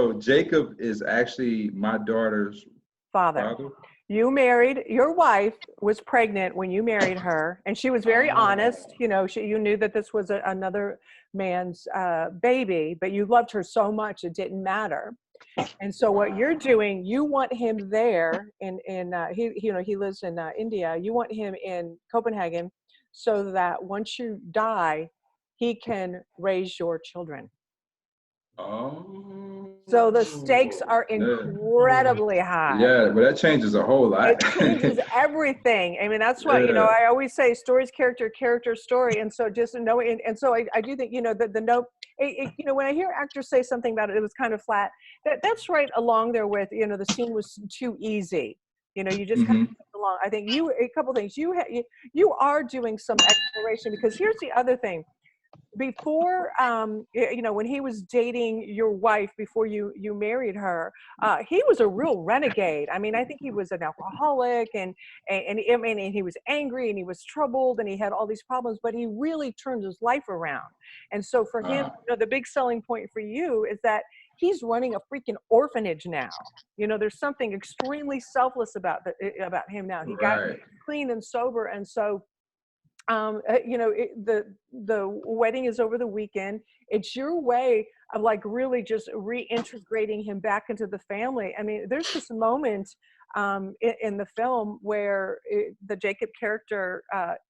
So Jacob is actually my daughter's Father. father. You married, your wife was pregnant when you married her, and she was very honest. You know, you knew that this was another man's baby, but you loved her so much it didn't matter. And so what you're doing, you want him there he lives in India. You want him in Copenhagen so that once you die, he can raise your children. Oh, So the stakes are incredibly high. yeah, but that changes a whole lot. It changes everything. I mean, that's what, Yeah. I always say, stories, character, story. And so just know, and so I do think, the note, when I hear actors say something about it, it was kind of flat, that's right along there with, the scene was too easy. You just kind of along. I think a couple things, you are doing some exploration, because here's the other thing. Before when he was dating your wife, before you married her, he was a real renegade. I mean, I think he was an alcoholic, and he was angry, and he was troubled, and he had all these problems, but he really turned his life around. And so for him, the big selling point for you is that he's running a freaking orphanage now. There's something extremely selfless about him now. He got clean and sober. And so the wedding is over the weekend. It's your way of like really just reintegrating him back into the family. I mean, there's this moment in the film where the Jacob character,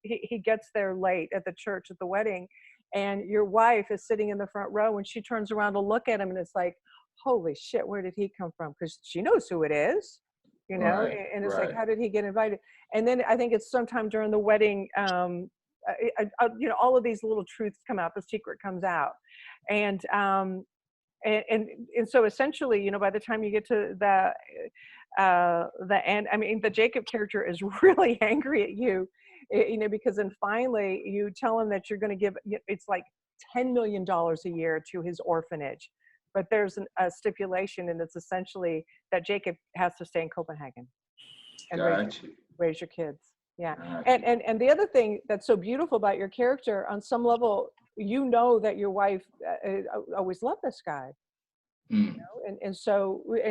he gets there late at the church at the wedding, and your wife is sitting in the front row, and she turns around to look at him, and it's like, holy shit, where did he come from? Because she knows who it is. And it's like, how did he get invited? And then I think it's sometime during the wedding, all of these little truths come out, the secret comes out. And so essentially, by the time you get to the end, I mean, the Jacob character is really angry at you, because then finally you tell him that you're going to give, it's like $10 million a year to his orphanage. But there's a stipulation, and it's essentially that Jacob has to stay in Copenhagen and raise your kids. Yeah. And the other thing that's so beautiful about your character, on some level, that your wife always loved this guy. And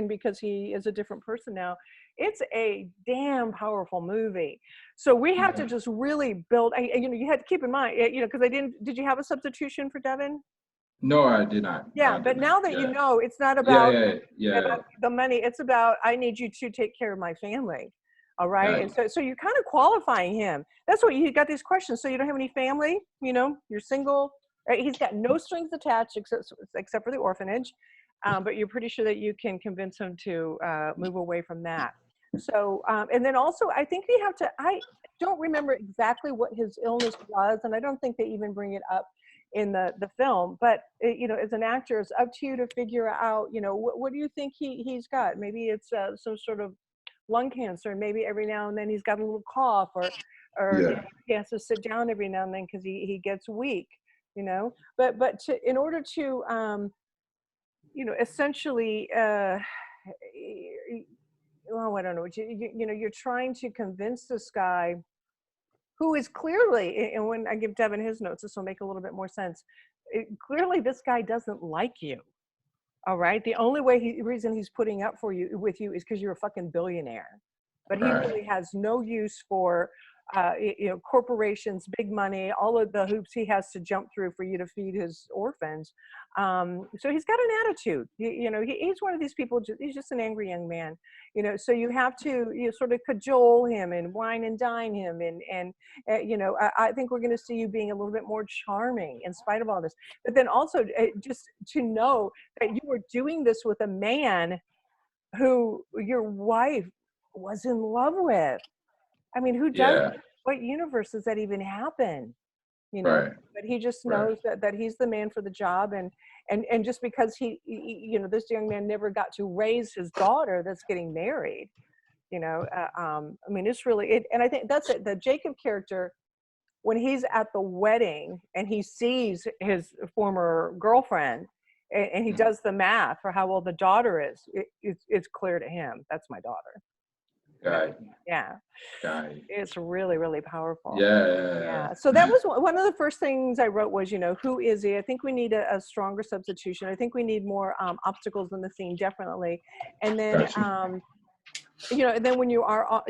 because he is a different person now, it's a damn powerful movie. So we have to just really build, you had to keep in mind, because did you have a substitution for Devin? No, I did not. Yeah, but now that it's not about, about the money. It's about, I need you to take care of my family. All right. And so you're kind of qualifying him. That's what you got these questions. So you don't have any family, you're single, right? He's got no strings attached except for the orphanage. But you're pretty sure that you can convince him to move away from that. So, and then also, I think I don't remember exactly what his illness was, and I don't think they even bring it up in the film, but as an actor, it's up to you to figure out, what do you think he's got? Maybe it's some sort of lung cancer, and maybe every now and then he's got a little cough, or he has to sit down every now and then because he gets weak, but in order to essentially well, I don't know, you're trying to convince this guy who is clearly, and when I give Devin his notes, this will make a little bit more sense. Clearly, this guy doesn't like you. All right. The only reason he's putting up with you is because you're a fucking billionaire. But he really has no use for, corporations, big money, all of the hoops he has to jump through for you to feed his orphans. So he's got an attitude. He's one of these people. He's just an angry young man. So you have to sort of cajole him and wine and dine him, and I think we're going to see you being a little bit more charming in spite of all this. But then also just to know that you were doing this with a man who your wife was in love with. I mean, who does? What universe does that even happen? But he just knows that he's the man for the job, and just because he this young man never got to raise his daughter that's getting married, I mean, it's really and I think that's it. The Jacob character, when he's at the wedding and he sees his former girlfriend, and he does the math for how old the daughter is, it's clear to him that's my daughter. Got it. Yeah. Got it. It's really, really powerful. Yeah. Yeah. So that was one of the first things I wrote was, who is he? I think we need a stronger substitution. I think we need more obstacles in the scene, definitely. And then, Gotcha. and then when you are,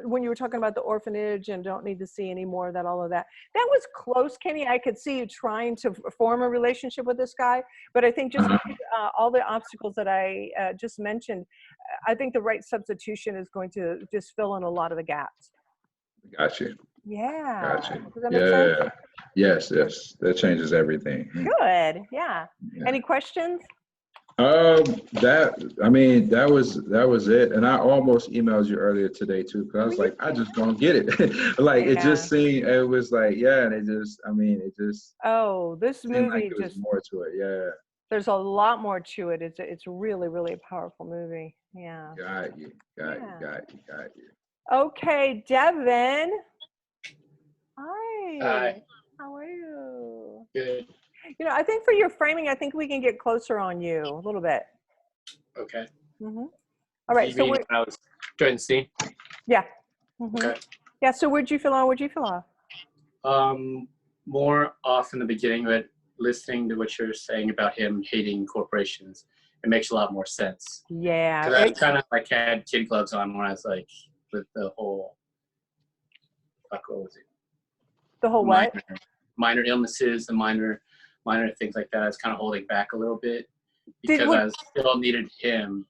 when you were talking about the orphanage and don't need to see any more of that, all of that, that was close, Kenny. I could see you trying to form a relationship with this guy, but I think just all the obstacles that I just mentioned, I think the right substitution is going to just fill in a lot of the gaps. Gotcha. Yeah. Gotcha. Does that make sense? Yeah. Yes. That changes everything. Good. Yeah. Yeah. Any questions? That was it. And I almost emailed you earlier today too, because I was like, I just don't get it. Like it just seemed, it was like, yeah, and it just Oh, this seemed like movie it was more to it. Yeah. there's a lot more to it. It's really, really a powerful movie. Yeah. Got you. Okay, Devin. Hi. Hi. How are you? Good. I think for your framing, I think we can get closer on you a little bit. Okay. Mm-hmm. All right. So when I was joining the scene. Yeah. Mm-hmm. Okay. Yeah. So where'd you feel off? More off in the beginning, but listening to what you're saying about him hating corporations, it makes a lot more sense. Yeah. Because I kind of like had kid gloves on when I was like with the whole, what was it? The whole what? Minor illnesses, the minor things like that. I was kind of holding back a little bit because I still needed him.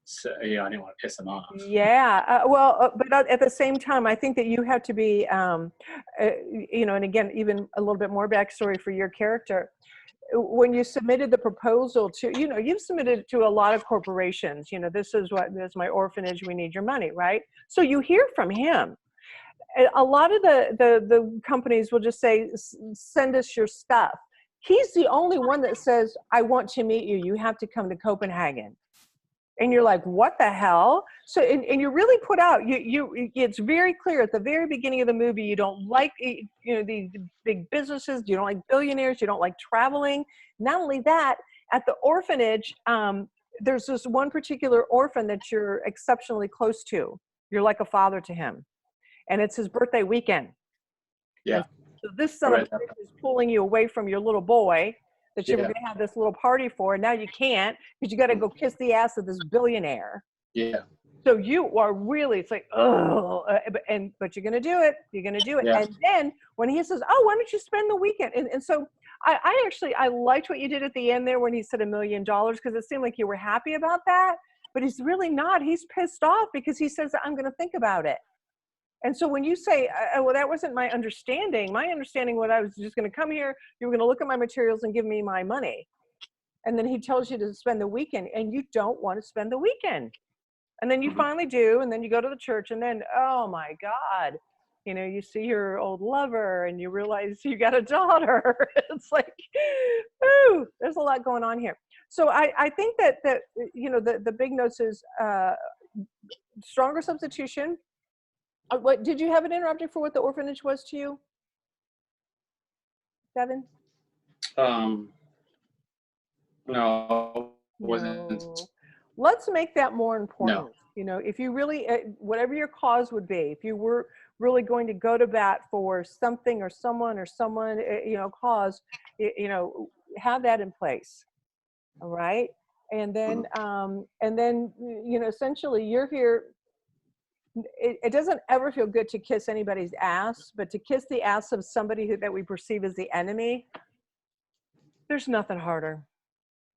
So, I didn't want to piss him off. Yeah. But at the same time, I think that you have to be, and again, even a little bit more backstory for your character. When you submitted the proposal to, you've submitted to a lot of corporations, this is my orphanage, we need your money, right? So you hear from him. A lot of the companies will just say, send us your stuff. He's the only one that says, I want to meet you. You have to come to Copenhagen. And you're like, what the hell? So, and you're really put out. It's very clear at the very beginning of the movie, you don't like, these big businesses. You don't like billionaires. You don't like traveling. Not only that, at the orphanage, there's this one particular orphan that you're exceptionally close to. You're like a father to him. And it's his birthday weekend. Yeah. And so this son of a bitch is pulling you away from your little boy that you were going to have this little party for, and now you can't because you got to go kiss the ass of this billionaire. Yeah. So you are really, it's like, oh, but you're going to do it. You're going to do it. Yeah. And then when he says, oh, why don't you spend the weekend? And so I liked what you did at the end there when he said $1 million, because it seemed like you were happy about that, but he's really not. He's pissed off because he says, I'm going to think about it. And so when you say, well, that wasn't my understanding was I was just going to come here, you were going to look at my materials and give me my money. And then he tells you to spend the weekend, and you don't want to spend the weekend. And then you finally do, and then you go to the church, and then, oh my God, you see your old lover and you realize you got a daughter. It's like, ooh, there's a lot going on here. So I think that the big notes is stronger substitution. What did you have it interrupted for what the orphanage was to you, Devin? No, wasn't. No. Let's make that more important. No. If you really, whatever your cause would be, if you were really going to go to bat for something or someone, cause, have that in place. All right. And then, essentially you're here. It doesn't ever feel good to kiss anybody's ass, but to kiss the ass of somebody that we perceive as the enemy, there's nothing harder,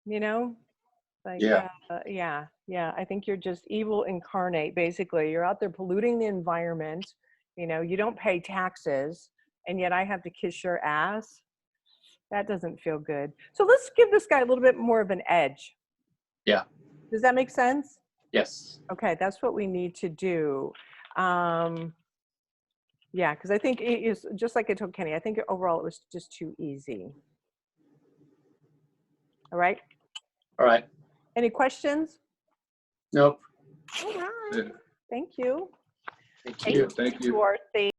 Like, yeah. I think you're just evil incarnate. Basically, you're out there polluting the environment. You don't pay taxes, and yet I have to kiss your ass. That doesn't feel good. So let's give this guy a little bit more of an edge. Yeah. Does that make sense? Yes. Okay, that's what we need to do. Yeah, because I think it is, just like I told Kenny, I think overall it was just too easy. All right? All right. Any questions? Nope. All right. Thank you. Thank you. Thank you. To our theme.